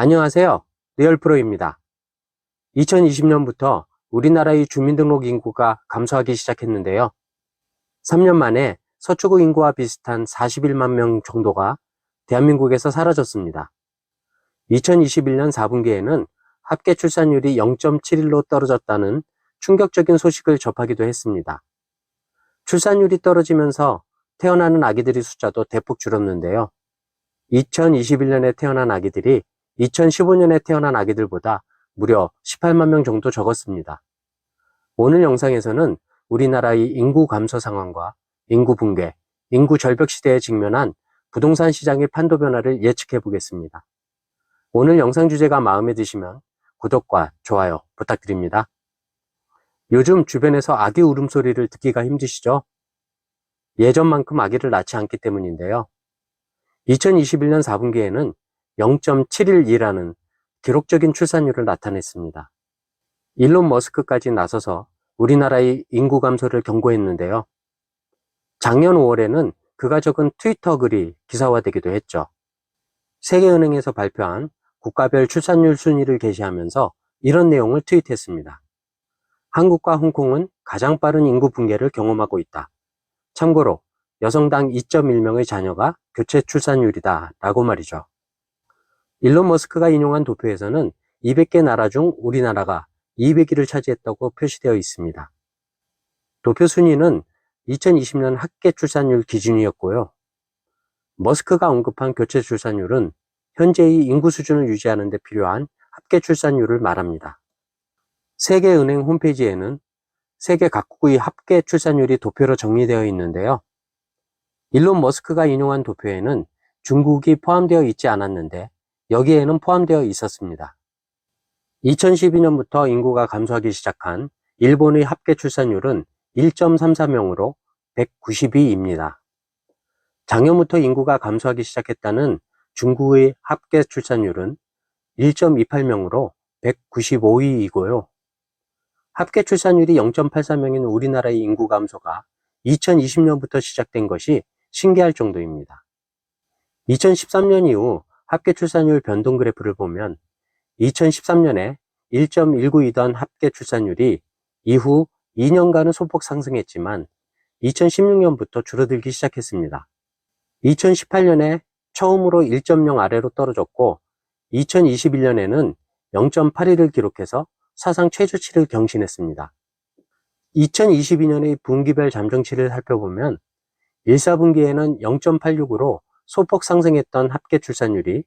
안녕하세요. 리얼프로입니다. 2020년부터 우리나라의 주민등록 인구가 감소하기 시작했는데요. 3년 만에 서초구 인구와 비슷한 41만 명 정도가 대한민국에서 사라졌습니다. 2021년 4분기에는 합계 출산율이 0.71로 떨어졌다는 충격적인 소식을 접하기도 했습니다. 출산율이 떨어지면서 태어나는 아기들의 숫자도 대폭 줄었는데요. 2021년에 태어난 아기들이 2015년에 태어난 아기들보다 무려 18만 명 정도 적었습니다. 오늘 영상에서는 우리나라의 인구 감소 상황과 인구 붕괴, 인구 절벽 시대에 직면한 부동산 시장의 판도 변화를 예측해 보겠습니다. 오늘 영상 주제가 마음에 드시면 구독과 좋아요 부탁드립니다. 요즘 주변에서 아기 울음소리를 듣기가 힘드시죠? 예전만큼 아기를 낳지 않기 때문인데요. 2021년 4분기에는 0.712라는 기록적인 출산율을 나타냈습니다. 일론 머스크까지 나서서 우리나라의 인구 감소를 경고했는데요. 작년 5월에는 그가 적은 트위터 글이 기사화되기도 했죠. 세계은행에서 발표한 국가별 출산율 순위를 게시하면서 이런 내용을 트윗했습니다. 한국과 홍콩은 가장 빠른 인구 붕괴를 경험하고 있다. 참고로 여성당 2.1명의 자녀가 교체 출산율이다 라고 말이죠. 일론 머스크가 인용한 도표에서는 200개 나라 중 우리나라가 200위를 차지했다고 표시되어 있습니다. 도표 순위는 2020년 합계 출산율 기준이었고요. 머스크가 언급한 교체 출산율은 현재의 인구 수준을 유지하는 데 필요한 합계 출산율을 말합니다. 세계은행 홈페이지에는 세계 각국의 합계 출산율이 도표로 정리되어 있는데요. 일론 머스크가 인용한 도표에는 중국이 포함되어 있지 않았는데 여기에는 포함되어 있었습니다. 2012년부터 인구가 감소하기 시작한 일본의 합계 출산율은 1.34명으로 192입니다. 작년부터 인구가 감소하기 시작했다는 중국의 합계 출산율은 1.28명으로 195위이고요. 합계 출산율이 0.84명인 우리나라의 인구 감소가 2020년부터 시작된 것이 신기할 정도입니다. 2013년 이후 합계 출산율 변동 그래프를 보면 2013년에 1.19이던 합계 출산율이 이후 2년간은 소폭 상승했지만 2016년부터 줄어들기 시작했습니다. 2018년에 처음으로 1.0 아래로 떨어졌고 2021년에는 0.81을 기록해서 사상 최저치를 경신했습니다. 2022년의 분기별 잠정치를 살펴보면 1, 4분기에는 0.86으로 소폭 상승했던 합계 출산율이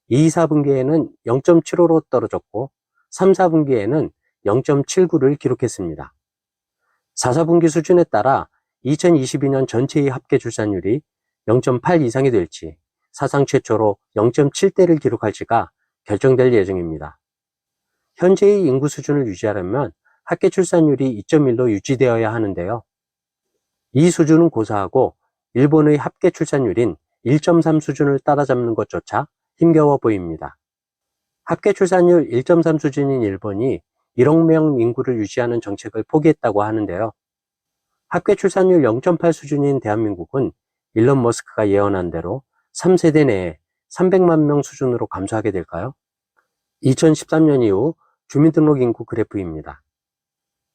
2, 4분기에는 0.75로 떨어졌고 3, 4분기에는 0.79를 기록했습니다. 4, 4분기 수준에 따라 2022년 전체의 합계 출산율이 0.8 이상이 될지 사상 최초로 0.7대를 기록할지가 결정될 예정입니다. 현재의 인구 수준을 유지하려면 합계 출산율이 2.1로 유지되어야 하는데요. 이 수준은 고사하고 일본의 합계 출산율인 1.3 수준을 따라잡는 것조차 힘겨워 보입니다. 합계 출산율 1.3 수준인 일본이 1억 명 인구를 유지하는 정책을 포기했다고 하는데요. 합계 출산율 0.8 수준인 대한민국은 일론 머스크가 예언한 대로 3세대 내에 300만 명 수준으로 감소하게 될까요? 2013년 이후 주민등록 인구 그래프입니다.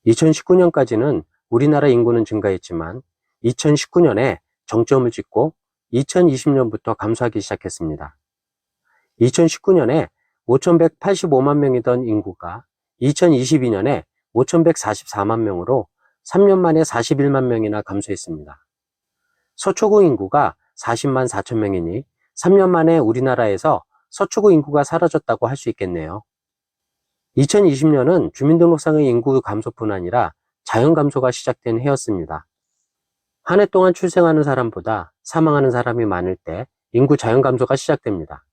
2019년까지는 우리나라 인구는 증가했지만 2019년에 정점을 찍고 2020년부터 감소하기 시작했습니다. 2019년에 5,185만 명이던 인구가 2022년에 5,144만 명으로 3년 만에 41만 명이나 감소했습니다. 서초구 인구가 40만 4천 명이니 3년 만에 우리나라에서 서초구 인구가 사라졌다고 할 수 있겠네요. 2020년은 주민등록상의 인구 감소뿐 아니라 자연 감소가 시작된 해였습니다. 한 해 동안 출생하는 사람보다 사망하는 사람이 많을 때 인구 자연 감소가 시작됩니다.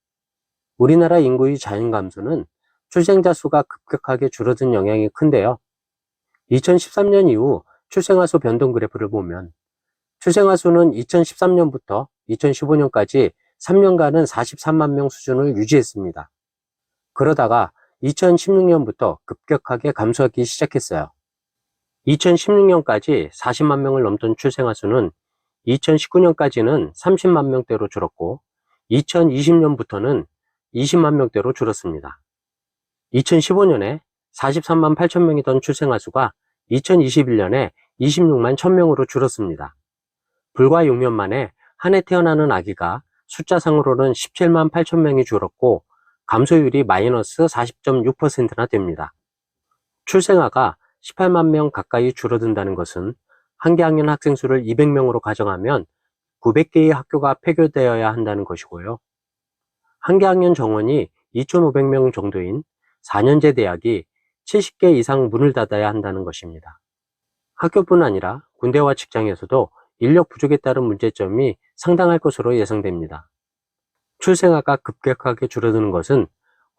우리나라 인구의 자연 감소는 출생자 수가 급격하게 줄어든 영향이 큰데요. 2013년 이후 출생아 수 변동 그래프를 보면 출생아 수는 2013년부터 2015년까지 3년간은 43만 명 수준을 유지했습니다. 그러다가 2016년부터 급격하게 감소하기 시작했어요. 2016년까지 40만 명을 넘던 출생아 수는 2019년까지는 30만 명대로 줄었고 2020년부터는 20만 명대로 줄었습니다. 2015년에 43만 8천 명이던 출생아 수가 2021년에 26만 1,000명으로 줄었습니다. 불과 6년 만에 한 해 태어나는 아기가 숫자상으로는 17만 8천 명이 줄었고 감소율이 마이너스 40.6%나 됩니다. 출생아가 18만 명 가까이 줄어든다는 것은 한 개 학년 학생 수를 200명으로 가정하면 900개의 학교가 폐교되어야 한다는 것이고요. 한 개 학년 정원이 2,500명 정도인 4년제 대학이 70개 이상 문을 닫아야 한다는 것입니다. 학교뿐 아니라 군대와 직장에서도 인력 부족에 따른 문제점이 상당할 것으로 예상됩니다. 출생아가 급격하게 줄어드는 것은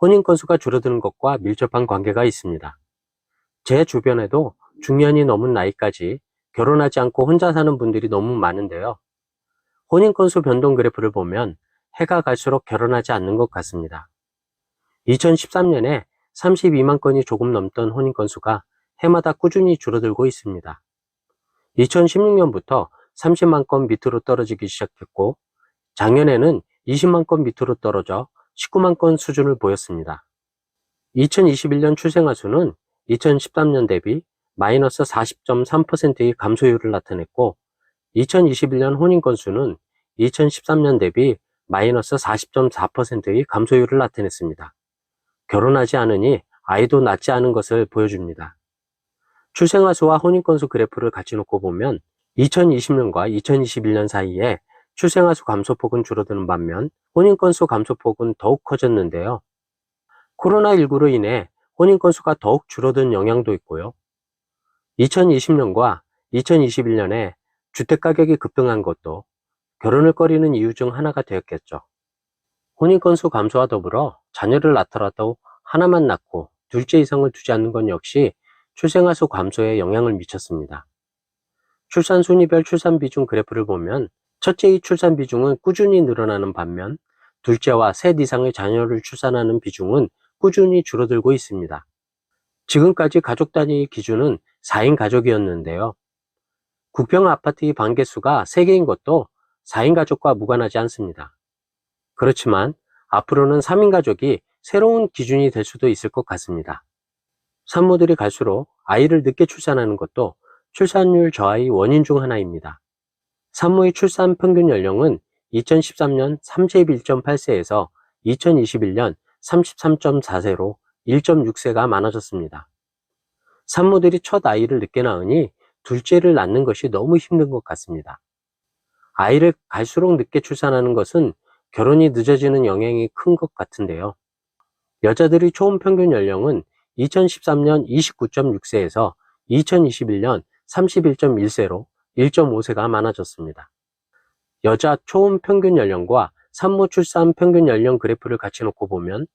혼인 건수가 줄어드는 것과 밀접한 관계가 있습니다. 제 주변에도 중년이 넘은 나이까지 결혼하지 않고 혼자 사는 분들이 너무 많은데요. 혼인 건수 변동 그래프를 보면 해가 갈수록 결혼하지 않는 것 같습니다. 2013년에 32만 건이 조금 넘던 혼인 건수가 해마다 꾸준히 줄어들고 있습니다. 2016년부터 30만 건 밑으로 떨어지기 시작했고 작년에는 20만 건 밑으로 떨어져 19만 건 수준을 보였습니다. 2021년 출생아 수는 2013년 대비 마이너스 40.3%의 감소율을 나타냈고 2021년 혼인 건수는 2013년 대비 마이너스 40.4%의 감소율을 나타냈습니다. 결혼하지 않으니 아이도 낳지 않은 것을 보여줍니다. 출생아 수와 혼인 건수 그래프를 같이 놓고 보면 2020년과 2021년 사이에 출생아 수 감소폭은 줄어드는 반면 혼인 건수 감소폭은 더욱 커졌는데요. 코로나19로 인해 혼인 건수가 더욱 줄어든 영향도 있고요. 2020년과 2021년에 주택 가격이 급등한 것도 결혼을 꺼리는 이유 중 하나가 되었겠죠. 혼인 건수 감소와 더불어 자녀를 낳더라도 하나만 낳고 둘째 이상을 두지 않는 것 역시 출생아 수 감소에 영향을 미쳤습니다. 출산 순위별 출산 비중 그래프를 보면 첫째의 출산 비중은 꾸준히 늘어나는 반면 둘째와 셋 이상의 자녀를 출산하는 비중은 꾸준히 줄어들고 있습니다. 지금까지 가족 단위의 기준은 4인 가족이었는데요. 국평 아파트의 방 개수가 3개인 것도 4인 가족과 무관하지 않습니다. 그렇지만 앞으로는 3인 가족이 새로운 기준이 될 수도 있을 것 같습니다. 산모들이 갈수록 아이를 늦게 출산하는 것도 출산율 저하의 원인 중 하나입니다. 산모의 출산 평균 연령은 2013년 31.8세에서 2021년 33.4세로 1.6세가 많아졌습니다. 산모들이 첫 아이를 늦게 낳으니 둘째를 낳는 것이 너무 힘든 것 같습니다. 아이를 갈수록 늦게 출산하는 것은 결혼이 늦어지는 영향이 큰 것 같은데요. 여자들의 초음 평균 연령은 2013년 29.6세에서 2021년 31.1세로 1.5세가 많아졌습니다. 여자 초음 평균 연령과 산모 출산 평균 연령 그래프를 같이 놓고 보면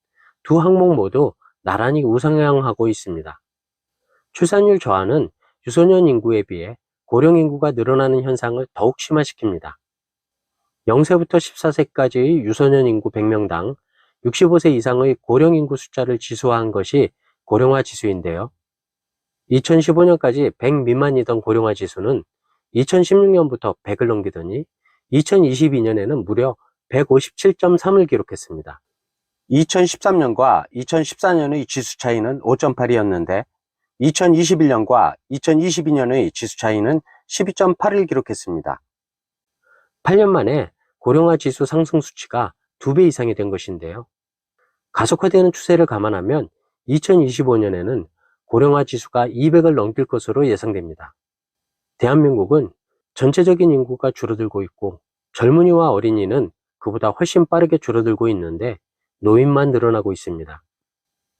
두 항목 모두 나란히 우상향하고 있습니다. 출산율 저하는 유소년 인구에 비해 고령 인구가 늘어나는 현상을 더욱 심화시킵니다. 0세부터 14세까지의 유소년 인구 100명당 65세 이상의 고령 인구 숫자를 지수화한 것이 고령화 지수인데요. 2015년까지 100 미만이던 고령화 지수는 2016년부터 100을 넘기더니 2022년에는 무려 157.3을 기록했습니다. 2013년과 2014년의 지수 차이는 5.8이었는데 2021년과 2022년의 지수 차이는 12.8을 기록했습니다. 8년 만에 고령화 지수 상승 수치가 2배 이상이 된 것인데요. 가속화되는 추세를 감안하면 2025년에는 고령화 지수가 200을 넘길 것으로 예상됩니다. 대한민국은 전체적인 인구가 줄어들고 있고 젊은이와 어린이는 그보다 훨씬 빠르게 줄어들고 있는데 노인만 늘어나고 있습니다.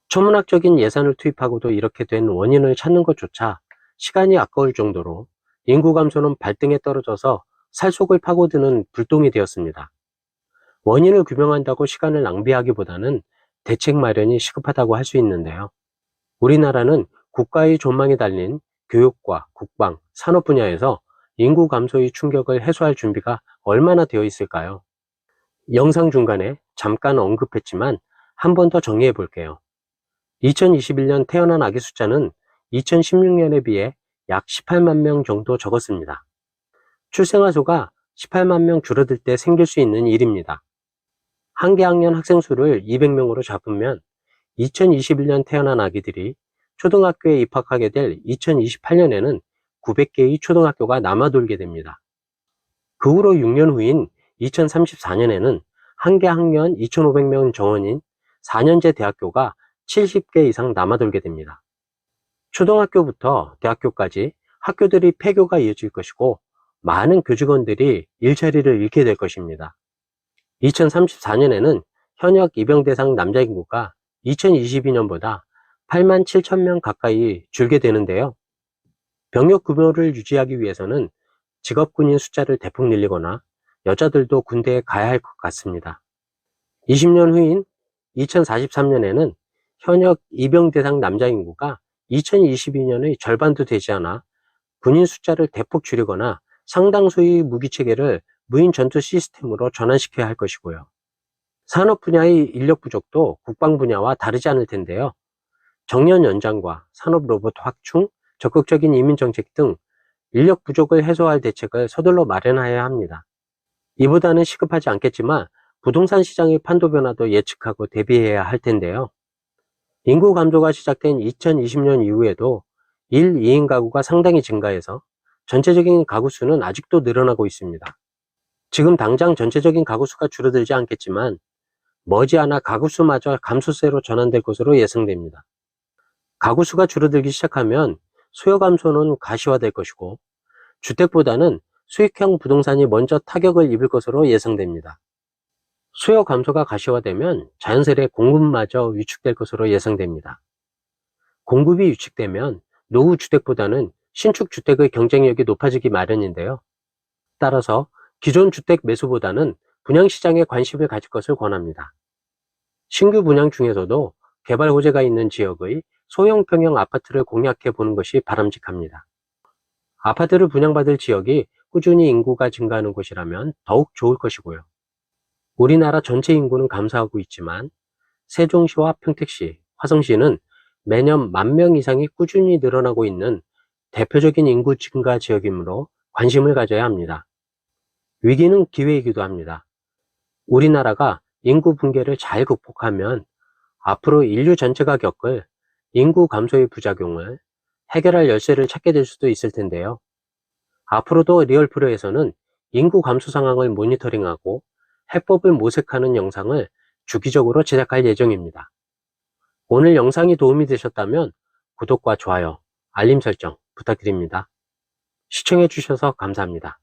천문학적인 예산을 투입하고도 이렇게 된 원인을 찾는 것조차 시간이 아까울 정도로 인구 감소는 발등에 떨어져서 살속을 파고드는 불똥이 되었습니다. 원인을 규명한다고 시간을 낭비하기보다는 대책 마련이 시급하다고 할 수 있는데요. 우리나라는 국가의 전망이 달린 교육과 국방, 산업 분야에서 인구 감소의 충격을 해소할 준비가 얼마나 되어 있을까요? 영상 중간에 잠깐 언급했지만 한 번 더 정리해 볼게요. 2021년 태어난 아기 숫자는 2016년에 비해 약 18만 명 정도 적었습니다. 출생아 수가 18만 명 줄어들 때 생길 수 있는 일입니다. 한 개 학년 학생 수를 200명으로 잡으면 2021년 태어난 아기들이 초등학교에 입학하게 될 2028년에는 900개의 초등학교가 남아돌게 됩니다. 그 후로 6년 후인 2034년에는 한 개 학년 2,500명 정원인 4년제 대학교가 70개 이상 남아돌게 됩니다. 초등학교부터 대학교까지 학교들이 폐교가 이어질 것이고 많은 교직원들이 일자리를 잃게 될 것입니다. 2034년에는 현역 입영 대상 남자 인구가 2022년보다 8만 7천 명 가까이 줄게 되는데요. 병력 규모를 유지하기 위해서는 직업군인 숫자를 대폭 늘리거나 여자들도 군대에 가야 할 것 같습니다. 20년 후인 2043년에는 현역 입영 대상 남자 인구가 2022년의 절반도 되지 않아 군인 숫자를 대폭 줄이거나 상당수의 무기체계를 무인 전투 시스템으로 전환시켜야 할 것이고요. 산업 분야의 인력 부족도 국방 분야와 다르지 않을 텐데요. 정년 연장과 산업 로봇 확충, 적극적인 이민 정책 등 인력 부족을 해소할 대책을 서둘러 마련해야 합니다. 이보다는 시급하지 않겠지만 부동산 시장의 판도 변화도 예측하고 대비해야 할 텐데요. 인구 감소가 시작된 2020년 이후에도 1, 2인 가구가 상당히 증가해서 전체적인 가구 수는 아직도 늘어나고 있습니다. 지금 당장 전체적인 가구 수가 줄어들지 않겠지만 머지않아 가구 수마저 감소세로 전환될 것으로 예상됩니다. 가구 수가 줄어들기 시작하면 수요 감소는 가시화될 것이고 주택보다는 수익형 부동산이 먼저 타격을 입을 것으로 예상됩니다. 수요 감소가 가시화되면 자연스레 공급마저 위축될 것으로 예상됩니다. 공급이 위축되면 노후 주택보다는 신축 주택의 경쟁력이 높아지기 마련인데요. 따라서 기존 주택 매수보다는 분양시장에 관심을 가질 것을 권합니다. 신규 분양 중에서도 개발 호재가 있는 지역의 소형 평형 아파트를 공략해 보는 것이 바람직합니다. 아파트를 분양받을 지역이 꾸준히 인구가 증가하는 곳이라면 더욱 좋을 것이고요. 우리나라 전체 인구는 감소하고 있지만 세종시와 평택시, 화성시는 매년 10,000명 이상이 꾸준히 늘어나고 있는 대표적인 인구 증가 지역이므로 관심을 가져야 합니다. 위기는 기회이기도 합니다. 우리나라가 인구 붕괴를 잘 극복하면 앞으로 인류 전체가 겪을 인구 감소의 부작용을 해결할 열쇠를 찾게 될 수도 있을 텐데요. 앞으로도 리얼프로에서는 인구 감소 상황을 모니터링하고 해법을 모색하는 영상을 주기적으로 제작할 예정입니다. 오늘 영상이 도움이 되셨다면 구독과 좋아요, 알림 설정 부탁드립니다. 시청해 주셔서 감사합니다.